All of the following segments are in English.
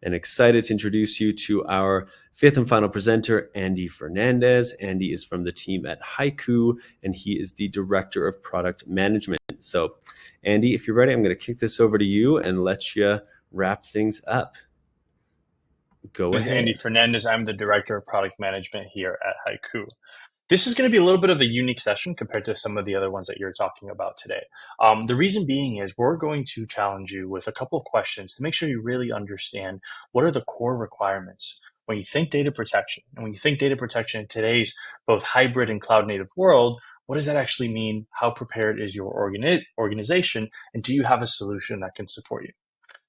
and excited to introduce you to our fifth and final presenter, Andy Fernandez. Andy is from the team at HYCU, and he is the Director of Product Management. So, Andy, if you're ready, I'm going to kick this over to you and let you wrap things up. Go ahead. Andy Fernandez. I'm the Director of Product Management here at HYCU. This is going to be a little bit of a unique session compared to some of the other ones that you're talking about today. The reason being is we're going to challenge you with a couple of questions to make sure you really understand what are the core requirements when you think data protection. And when you think data protection in today's both hybrid and cloud native world, what does that actually mean? How prepared is your organization? And do you have a solution that can support you?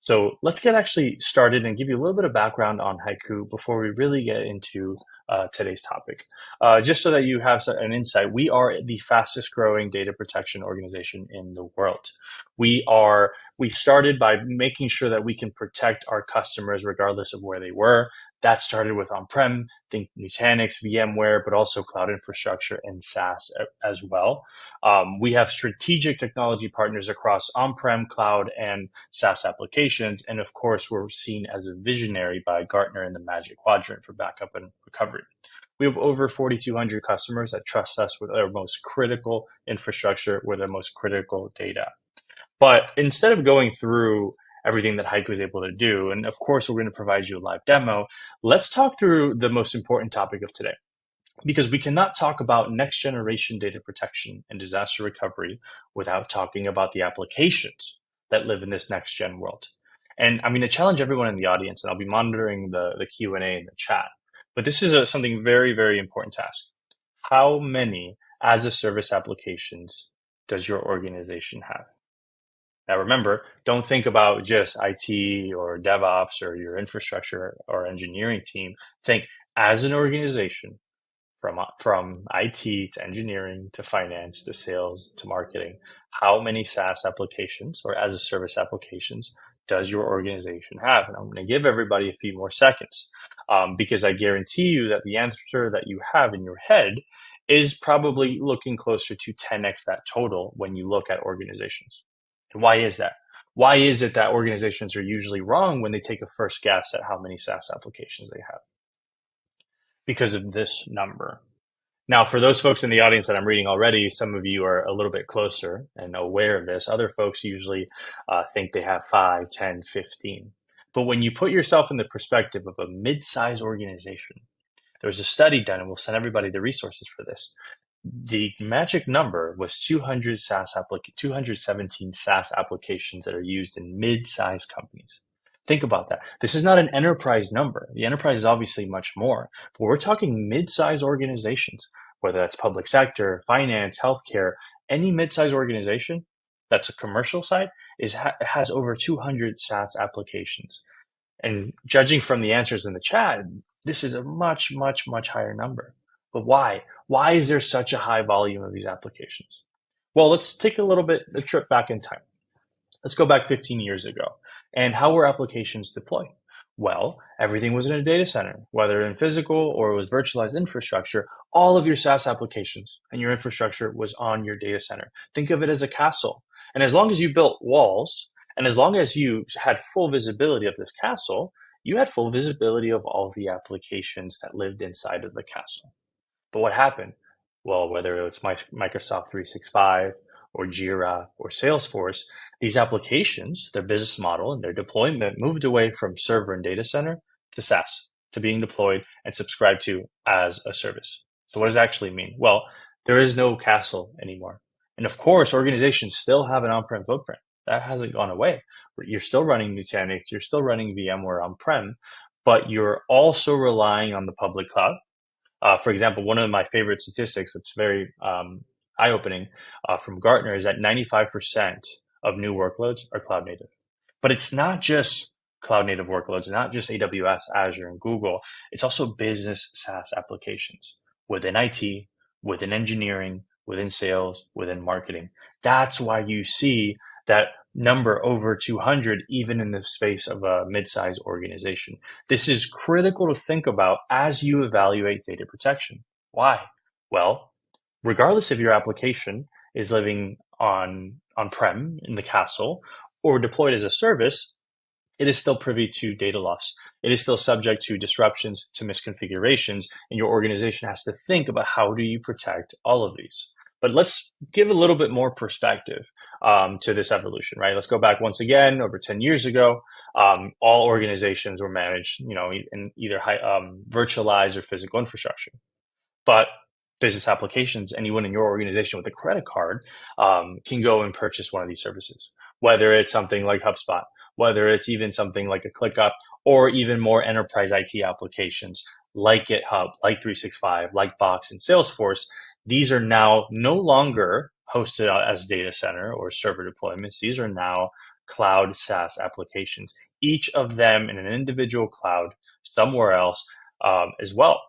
So let's get actually started and give you a little bit of background on HYCU before we really get into today's topic. Just so that you have an insight, we are the fastest growing data protection organization in the world. We started by making sure that we can protect our customers regardless of where they were. That started with on-prem, think Nutanix, VMware, but also cloud infrastructure and SaaS as well. We have strategic technology partners across on-prem, cloud, and SaaS applications. And of course, we're seen as a visionary by Gartner in the Magic Quadrant for backup and recovery. We have over 4,200 customers that trust us with their most critical infrastructure, with their most critical data. But instead of going through everything that HYCU is able to do, and of course, we're going to provide you a live demo, let's talk through the most important topic of today. Because we cannot talk about next generation data protection and disaster recovery without talking about the applications that live in this next gen world. And I'm going to challenge everyone in the audience, and I'll be monitoring the Q&A in the chat. But this is something very, very important to ask. How many as-a-service applications does your organization have? Now, remember, don't think about just IT or DevOps or your infrastructure or engineering team. Think as an organization, from IT to engineering to finance to sales to marketing, how many SaaS applications or as-a-service applications does your organization have? And I'm going to give everybody a few more seconds because I guarantee you that the answer that you have in your head is probably looking closer to 10x that total when you look at organizations. And why is that? Why is it that organizations are usually wrong when they take a first guess at how many SaaS applications they have? Because of this number. Now, for those folks in the audience that I'm reading already, some of you are a little bit closer and aware of this. Other folks usually think they have 5, 10, 15. But when you put yourself in the perspective of a mid-size organization, there was a study done, and we'll send everybody the resources for this. The magic number was 217 SaaS applications that are used in mid-size companies. Think about that. This is not an enterprise number. The enterprise is obviously much more, but we're talking mid-size organizations, whether that's public sector, finance, healthcare, any mid-size organization that's a commercial side has over 200 SaaS applications. And judging from the answers in the chat, this is a much, much, much higher number. But why? Why is there such a high volume of these applications? Well, let's take a trip back in time. Let's go back 15 years ago. And how were applications deployed? Well, everything was in a data center, whether in physical or it was virtualized infrastructure. All of your SaaS applications and your infrastructure was on your data center. Think of it as a castle. And as long as you built walls, and as long as you had full visibility of this castle, you had full visibility of all the applications that lived inside of the castle. But what happened? Well, whether it's Microsoft 365 or Jira or Salesforce, these applications, their business model and their deployment moved away from server and data center to SaaS, to being deployed and subscribed to as a service. So what does that actually mean? Well, there is no castle anymore. And of course, organizations still have an on-prem footprint. That hasn't gone away. You're still running Nutanix, you're still running VMware on-prem, but you're also relying on the public cloud. For example, one of my favorite statistics that's very eye-opening from Gartner is that 95% of new workloads are cloud native. But it's not just cloud native workloads, not just AWS, Azure, and Google. It's also business SaaS applications within IT, within engineering, within sales, within marketing. That's why you see that number over 200, even in the space of a mid-sized organization. This is critical to think about as you evaluate data protection. Why? Well, regardless if your application is living on-prem in the castle or deployed as a service, it is still privy to data loss. It is still subject to disruptions, to misconfigurations, and your organization has to think about how do you protect all of these. But let's give a little bit more perspective to this evolution, right? Let's go back once again over 10 years ago. All organizations were managed, in either virtualized or physical infrastructure. But business applications, anyone in your organization with a credit card can go and purchase one of these services, whether it's something like HubSpot, whether it's even something like a ClickUp, or even more enterprise IT applications like GitHub, like 365, like Box and Salesforce. These are now no longer hosted as data center or server deployments. These are now cloud SaaS applications, each of them in an individual cloud somewhere else as well.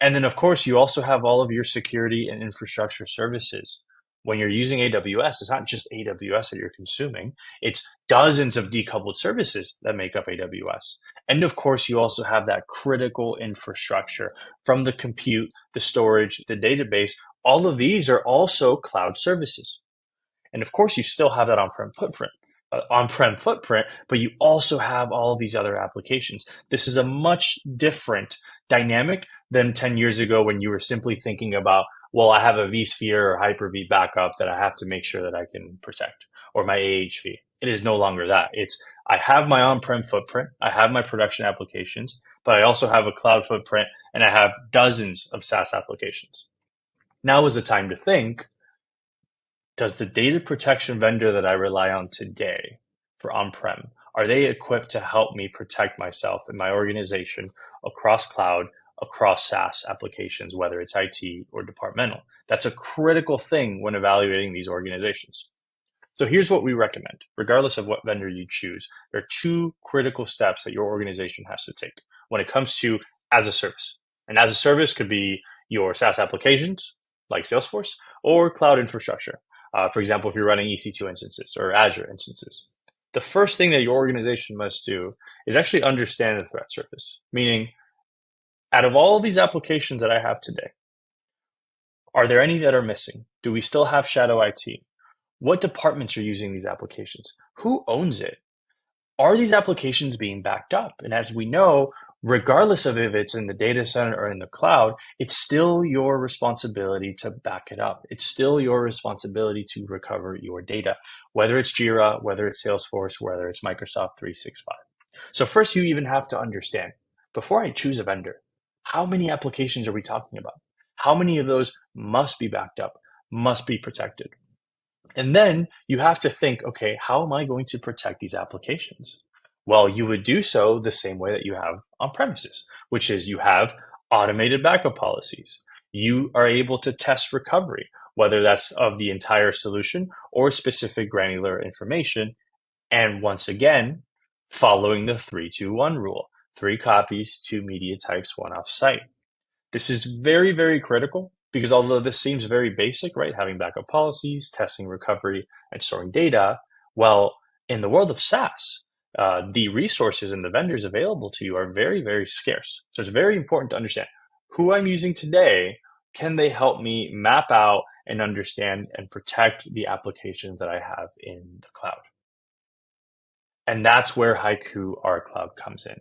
And then, of course, you also have all of your security and infrastructure services. When you're using AWS, it's not just AWS that you're consuming. It's dozens of decoupled services that make up AWS. And of course, you also have that critical infrastructure from the compute, the storage, the database. All of these are also cloud services. And of course, you still have that on-prem footprint, but you also have all of these other applications. This is a much different dynamic than 10 years ago when you were simply thinking about, well, I have a vSphere or Hyper-V backup that I have to make sure that I can protect, or my AHV. It is no longer that. It's, I have my on-prem footprint, I have my production applications, but I also have a cloud footprint, and I have dozens of SaaS applications. Now is the time to think, does the data protection vendor that I rely on today for on-prem, are they equipped to help me protect myself and my organization across cloud, across SaaS applications, whether it's IT or departmental? That's a critical thing when evaluating these organizations. So here's what we recommend. Regardless of what vendor you choose, there are two critical steps that your organization has to take when it comes to as a service. And as a service could be your SaaS applications like Salesforce or cloud infrastructure. For example, if you're running EC2 instances or Azure instances. The first thing that your organization must do is actually understand the threat surface, meaning out of all these applications that I have today, are there any that are missing? Do we still have shadow IT? What departments are using these applications? Who owns it? Are these applications being backed up? And as we know, regardless of if it's in the data center or in the cloud, it's still your responsibility to back it up. It's still your responsibility to recover your data, whether it's Jira, whether it's Salesforce, whether it's Microsoft 365. So first, you even have to understand, before I choose a vendor, how many applications are we talking about? How many of those must be backed up, must be protected? And then you have to think, okay, how am I going to protect these applications? Well, you would do so the same way that you have on premises, which is you have automated backup policies. You are able to test recovery, whether that's of the entire solution or specific granular information. And once again, following the 3-2-1 rule, 3 copies, 2 media types, 1 off-site. This is very, very critical because although this seems very basic, right, having backup policies, testing recovery, and storing data, well, in the world of SaaS, the resources and the vendors available to you are very, very scarce. So it's very important to understand who I'm using today. Can they help me map out and understand and protect the applications that I have in the cloud? And that's where HYCU, our cloud, comes in.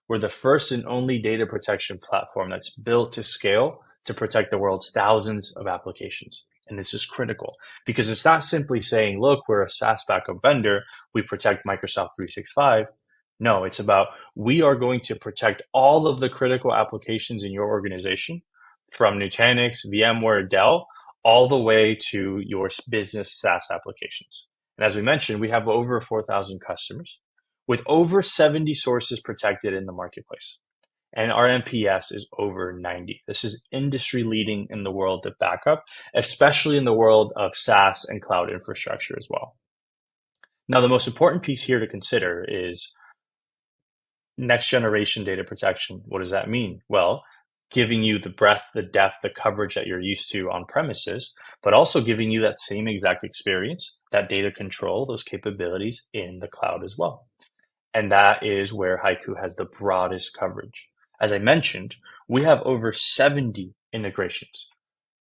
We're the first and only data protection platform that's built to scale to protect the world's thousands of applications. And this is critical because it's not simply saying, look, we're a SaaS backup vendor, we protect Microsoft 365. No, it's about we are going to protect all of the critical applications in your organization, from Nutanix, VMware, Dell, all the way to your business SaaS applications. And as we mentioned, we have over 4,000 customers with over 70 sources protected in the marketplace. And our NPS is over 90. This is industry leading in the world of backup, especially in the world of SaaS and cloud infrastructure as well. Now, the most important piece here to consider is next generation data protection. What does that mean? Well, giving you the breadth, the depth, the coverage that you're used to on premises, but also giving you that same exact experience, that data control, those capabilities in the cloud as well. And that is where HYCU has the broadest coverage. As I mentioned, we have over 70 integrations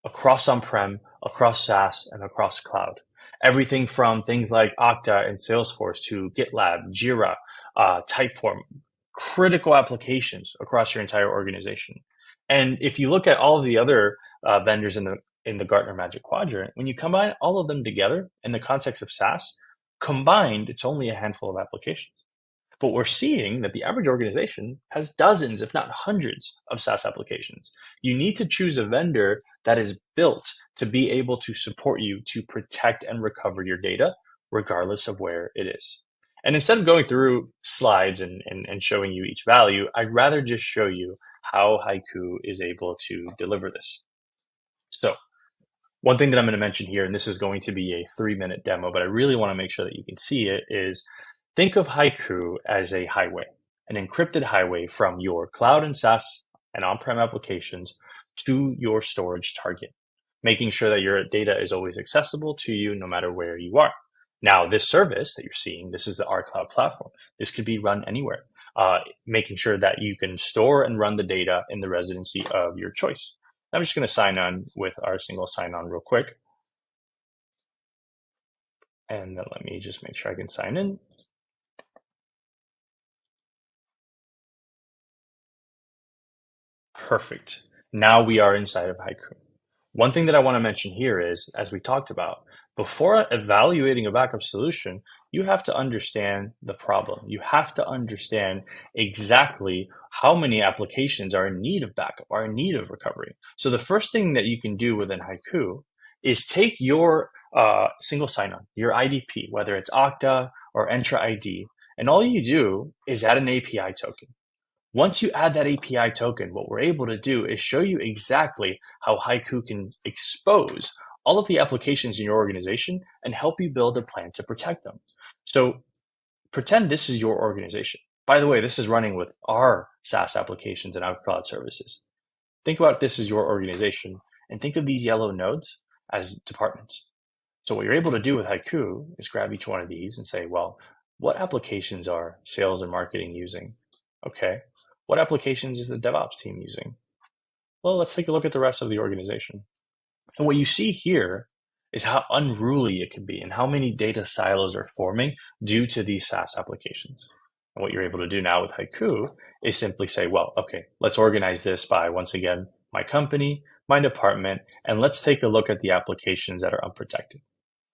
across on-prem, across SaaS, and across cloud. Everything from things like Okta and Salesforce to GitLab, Jira, Typeform, critical applications across your entire organization. And if you look at all of the other vendors in the Gartner Magic Quadrant, when you combine all of them together in the context of SaaS, combined, it's only a handful of applications. But we're seeing that the average organization has dozens, if not hundreds, of SaaS applications. You need to choose a vendor that is built to be able to support you to protect and recover your data, regardless of where it is. And instead of going through slides and showing you each value, I'd rather just show you how HYCU is able to deliver this. So one thing that I'm going to mention here, and this is going to be a 3-minute demo, but I really want to make sure that you can see it, is think of HYCU as a highway, an encrypted highway from your cloud and SaaS and on-prem applications to your storage target, making sure that your data is always accessible to you no matter where you are. Now, this service that you're seeing, this is the R Cloud platform. This could be run anywhere, making sure that you can store and run the data in the residency of your choice. I'm just going to sign on with our single sign-on real quick. And then let me just make sure I can sign in. Perfect. Now we are inside of HYCU. One thing that I want to mention here is, as we talked about, before evaluating a backup solution, you have to understand the problem. You have to understand exactly how many applications are in need of backup, are in need of recovery. So the first thing that you can do within HYCU is take your single sign-on, your IDP, whether it's Okta or Entra ID, and all you do is add an API token. Once you add that API token, what we're able to do is show you exactly how HYCU can expose all of the applications in your organization and help you build a plan to protect them. So pretend this is your organization. By the way, this is running with our SaaS applications and our cloud services. Think about this as your organization and think of these yellow nodes as departments. So what you're able to do with HYCU is grab each one of these and say, well, what applications are sales and marketing using? Okay. What applications is the DevOps team using? Well, let's take a look at the rest of the organization. And what you see here is how unruly it can be and how many data silos are forming due to these SaaS applications. And what you're able to do now with HYCU is simply say, well, okay, let's organize this by, once again, my company, my department, and let's take a look at the applications that are unprotected.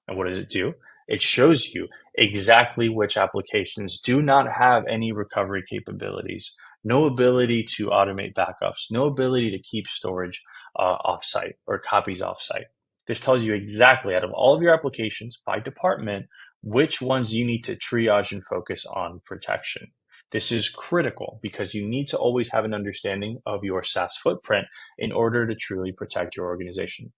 And what does it do? It shows you exactly which applications do not have any recovery capabilities, no ability to automate backups, no ability to keep storage offsite or copies offsite. This tells you exactly out of all of your applications by department, which ones you need to triage and focus on protection. This is critical because you need to always have an understanding of your SaaS footprint in order to truly protect your organization.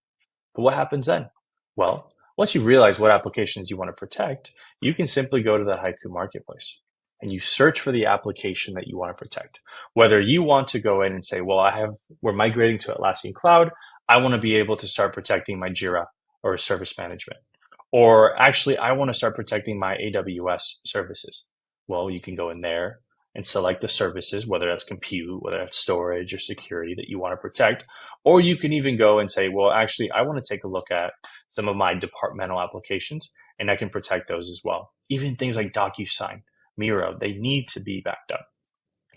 But what happens then? Well, once you realize what applications you want to protect, you can simply go to the HYCU marketplace and you search for the application that you want to protect. Whether you want to go in and say, well, we're migrating to Atlassian Cloud. I want to be able to start protecting my Jira or service management. Or actually, I want to start protecting my AWS services. Well, you can go in there and select the services, whether that's compute, whether that's storage or security that you want to protect. Or you can even go and say, well, actually, I want to take a look at some of my departmental applications and I can protect those as well. Even things like DocuSign, Miro, they need to be backed up.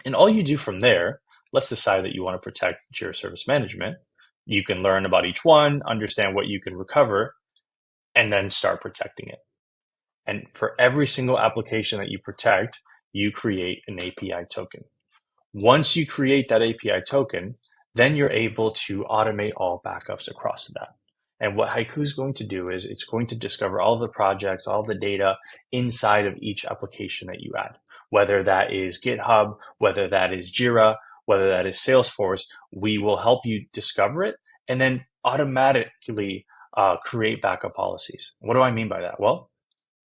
And all you do from there, let's decide that you want to protect Jira Service Management. You can learn about each one, understand what you can recover, and then start protecting it. And for every single application that you protect, you create an API token. Once you create that API token, then you're able to automate all backups across that. And what HYCU is going to do is it's going to discover all of the projects, all of the data inside of each application that you add, whether that is GitHub, whether that is Jira, whether that is Salesforce. We will help you discover it and then automatically create backup policies. What do I mean by that? Well,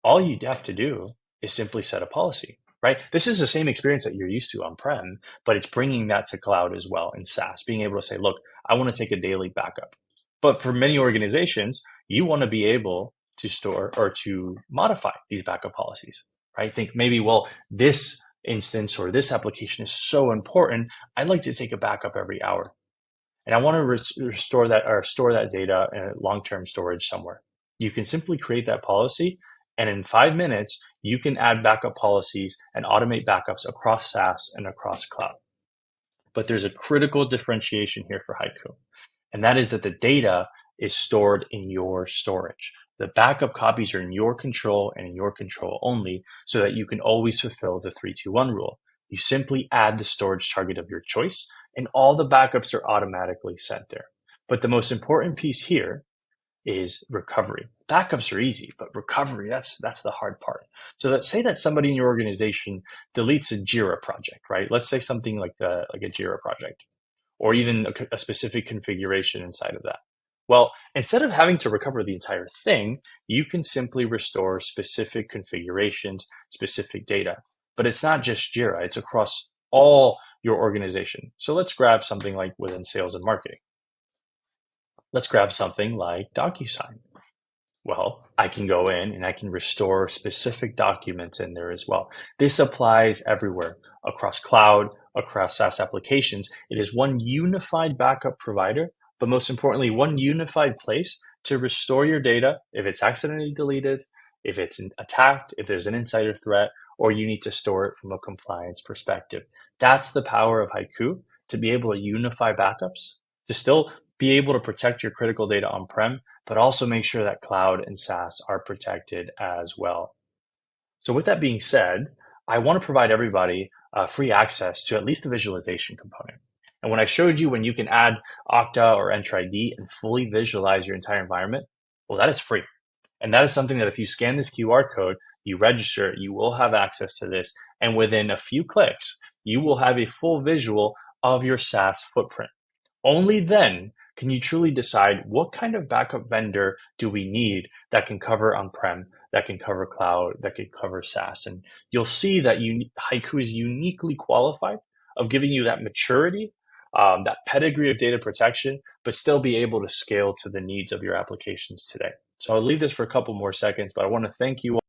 all you have to do is simply set a policy, right? This is the same experience that you're used to on-prem, but it's bringing that to cloud as well in SaaS, being able to say, look, I want to take a daily backup. But for many organizations, you want to be able to store or to modify these backup policies, right? Think maybe, well, this instance or this application is so important, I'd like to take a backup every hour. And I want to restore that or store that data in a long-term storage somewhere. You can simply create that policy, and in 5 minutes, you can add backup policies and automate backups across SaaS and across cloud. But there's a critical differentiation here for HYCU, and that is that the data is stored in your storage. The backup copies are in your control and in your control only, so that you can always fulfill the 3-2-1 rule. You simply add the storage target of your choice, and all the backups are automatically sent there. But the most important piece here is recovery. Backups are easy, but recovery, that's the hard part. So let's say that somebody in your organization deletes a Jira project, right? Let's say something like a Jira project, or even a specific configuration inside of that. Well, instead of having to recover the entire thing, you can simply restore specific configurations, specific data. But it's not just Jira, it's across all your organization. So let's grab something like within sales and marketing. Let's grab something like DocuSign. Well, I can go in and I can restore specific documents in there as well. This applies everywhere, across cloud, across SaaS applications. It is one unified backup provider, but most importantly, one unified place to restore your data if it's accidentally deleted, if it's attacked, if there's an insider threat, or you need to store it from a compliance perspective. That's the power of HYCU, to be able to unify backups, to still be able to protect your critical data on-prem, but also make sure that cloud and SaaS are protected as well. So with that being said, I want to provide everybody free access to at least the visualization component. And when I showed you when you can add Okta or Entra ID and fully visualize your entire environment, well, that is free. And that is something that if you scan this QR code, you register, you will have access to this. And within a few clicks, you will have a full visual of your SaaS footprint. Only then can you truly decide what kind of backup vendor do we need that can cover on-prem, that can cover cloud, that can cover SaaS. And you'll see that HYCU is uniquely qualified of giving you that maturity, that pedigree of data protection, but still be able to scale to the needs of your applications today. So I'll leave this for a couple more seconds, but I want to thank you all